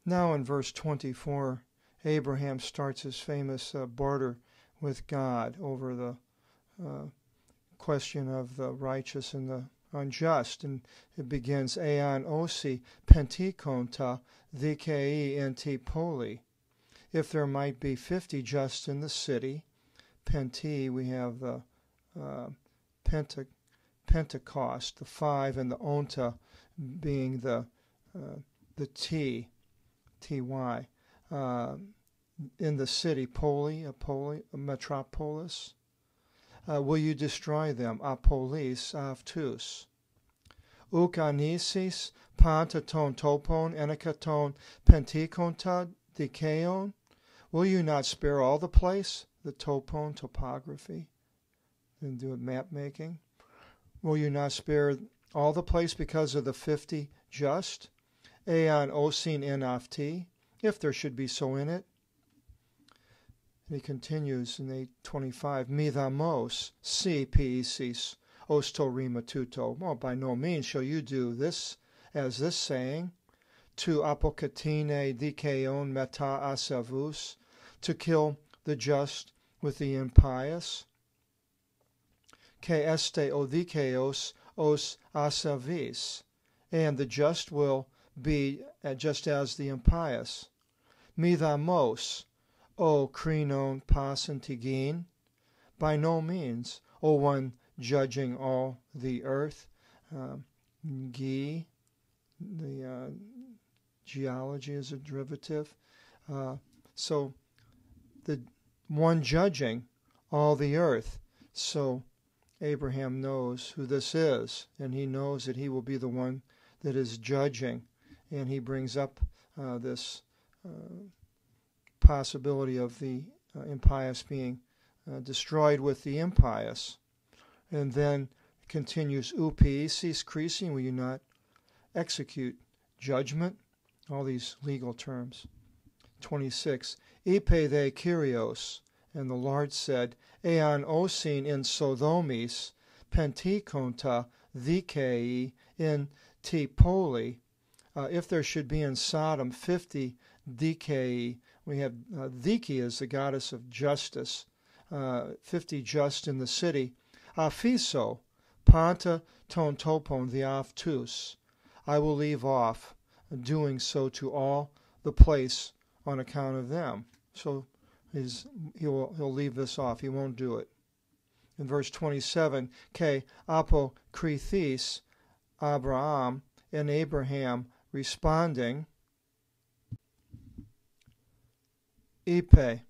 Now in verse 24, Abraham starts his famous barter with God over the question of the righteous and the unjust. And it begins, Ean osi pentikonta dikei enti poli. If there might be 50 just in the city, penti, we have the Pentecost, the 5, and the onta being the T, T-Y. In the city, a metropolis. Will you destroy them? Apolis avtus. Ukanisis pantaton topon enikaton pentikonta dikeon. Will you not spare all the place? The topon, topography, and do map making. Will you not spare all the place because of the 50 just? Ean osin enafti, if there should be so in it. And he continues in 825, Midamos, si piesis, ostorima tuto. Well, by no means shall you do this, as this saying, to apokatine dikeon meta asavus, to kill the just with the impious. Ke este odikeos os asavis, and the just will be just as the impious. Midamos, O krinon pasantigin, by no means, O one judging all the earth, the geology is a derivative. So the one judging all the earth. So Abraham knows who this is, and he knows that he will be the one that is judging. And he brings up this possibility of the impious being destroyed with the impious. And then continues, upiesis creasing, will you not execute judgment? All these legal terms. 26, ipe de Kyrios, and the Lord said, Ean osin in Sodomis, pentikonta dikei in Tipoli. If there should be in Sodom 50 dikei, we have Dike is the goddess of justice, 50 just in the city. Aphiso, panta ton topon the aftus. I will leave off doing so to all the place on account of them. So he'll leave this off. He won't do it. In verse 27, Ke apokrithis Abraham, and Abraham responding, Ipe,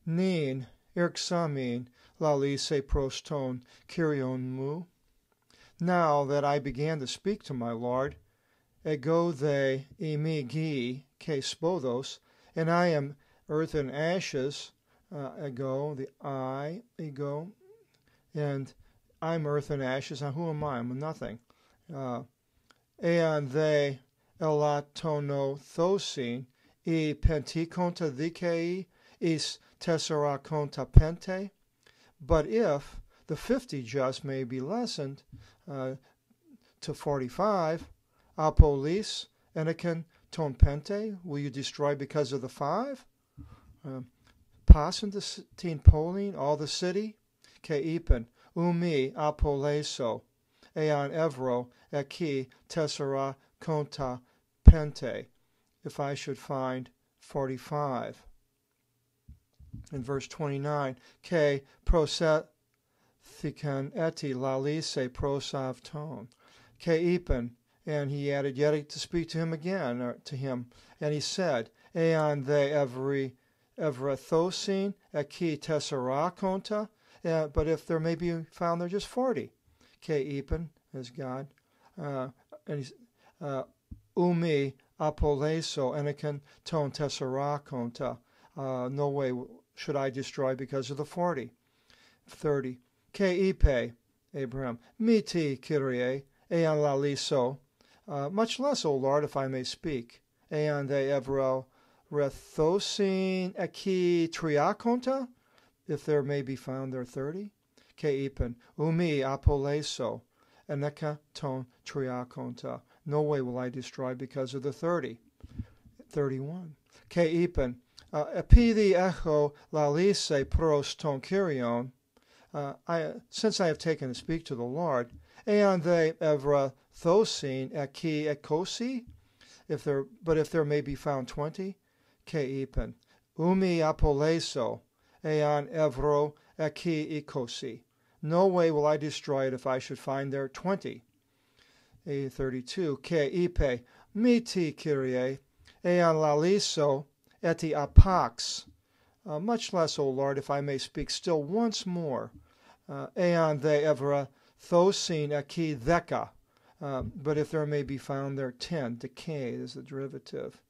nin, irksamin, lalise proston, kyrion mu. Now that I began to speak to my Lord, ego the imigi ke spodos, and I am earth and ashes, ego, the I, ego, and I'm earth and ashes, and who am I? I'm nothing. And they elatono thosin, e pentikonta dikei, is tesserakonta pente. But if the 50 just may be lessened to 45, apolis eniken ton pente, will you destroy because of the 5? Pasentin polin, all the city, keipen, umi apoleso, ean evro, eki tessera konta pente, if I should find 45. In verse 29, ke prosethikan eti lalise prosavton, keipen, and he added yet to speak to him again, and he said, ean they everathosin eki tessera konta, but if there may be found there just 40, keipen, as God, and he's umi apoleso eniken ton tessera konta, no way should I destroy because of the 40. 30. Keipe, Abraham, miti kyrie, ean laliso, much less, O Lord, if I may speak, ean de evro rethosin eki triakonta, if there may be found there 30. Keipen, umi apoleso, eneka ton triakonta, no way will I destroy because of the 30. 31. Ke ipen, epidi echo lalise pros ton Kyrion, since I have taken to speak to the Lord, eon they evra thosin eki ekosi, but if there may be found 20, ke ipen, umi apoleso, eon evro eki ekosi. No way will I destroy it if I should find there 20. A32. Ke ipe miti Kyrie, eon laliso eti apax. Much less, O Lord, if I may speak still once more. Eon they evra thosin eki theka. But if there may be found there 10, decay is the derivative.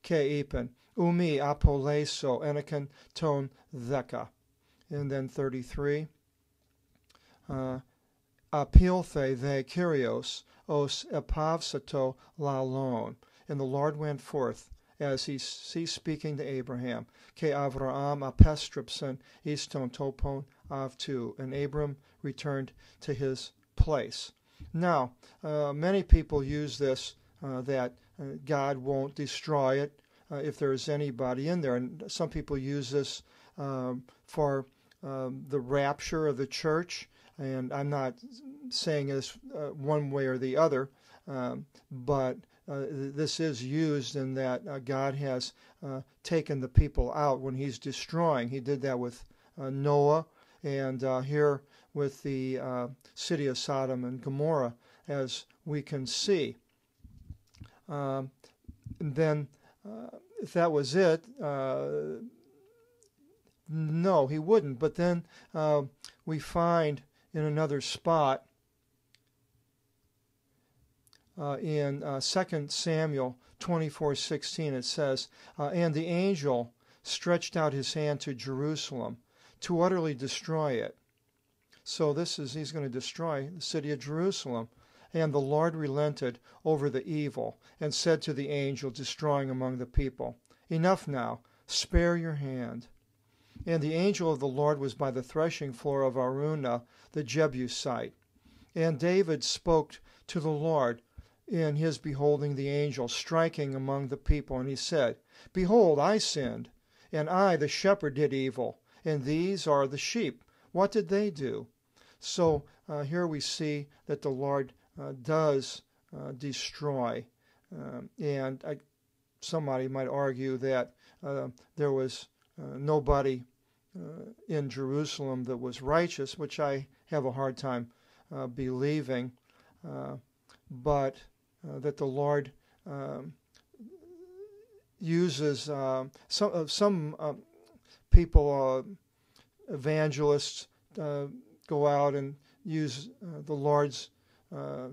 Ke ipen umi apoleso enikan ton theka. And then 33. Apilthe the Kyrios os epavsato lalon. And the Lord went forth as he ceased speaking to Abraham. Ke Avraam apestripsen iston topon avtu. And Abram returned to his place. Now, many people use this, that God won't destroy it if there's anybody in there. And some people use this for the rapture of the church. And I'm not saying this one way or the other, but this is used in that God has taken the people out when he's destroying. He did that with Noah, and here with the city of Sodom and Gomorrah, as we can see. Then, if that was it, no, he wouldn't. But then we find in another spot in 2 Samuel 24:16, it says, and the angel stretched out his hand to Jerusalem to utterly destroy it. So he's going to destroy the city of Jerusalem. And the Lord relented over the evil and said to the angel destroying among the people, enough now, spare your hand. And the angel of the Lord was by the threshing floor of Araunah the Jebusite. And David spoke to the Lord in his beholding the angel striking among the people. And he said, behold, I sinned, and I, the shepherd, did evil, and these are the sheep. What did they do? So here we see that the Lord does destroy. And somebody might argue that there was nobody in Jerusalem that was righteous, which I have a hard time believing, but that the Lord uses some people, evangelists, go out and use the Lord's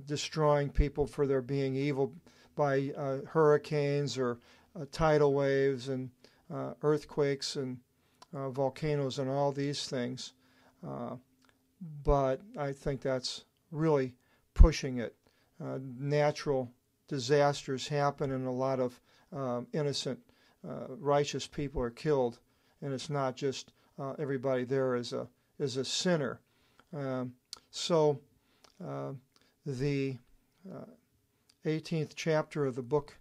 destroying people for their being evil by hurricanes or tidal waves and earthquakes and volcanoes and all these things. But I think that's really pushing it. Natural disasters happen and a lot of innocent, righteous people are killed. And it's not just everybody there is a sinner. So the 18th chapter of the book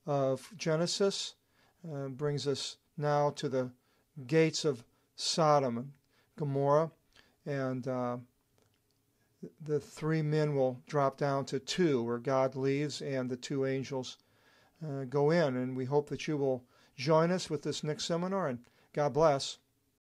of Genesis brings us now to the gates of Sodom and Gomorrah, and the three men will drop down to two, where God leaves and the two angels go in. And we hope that you will join us with this next seminar, and God bless.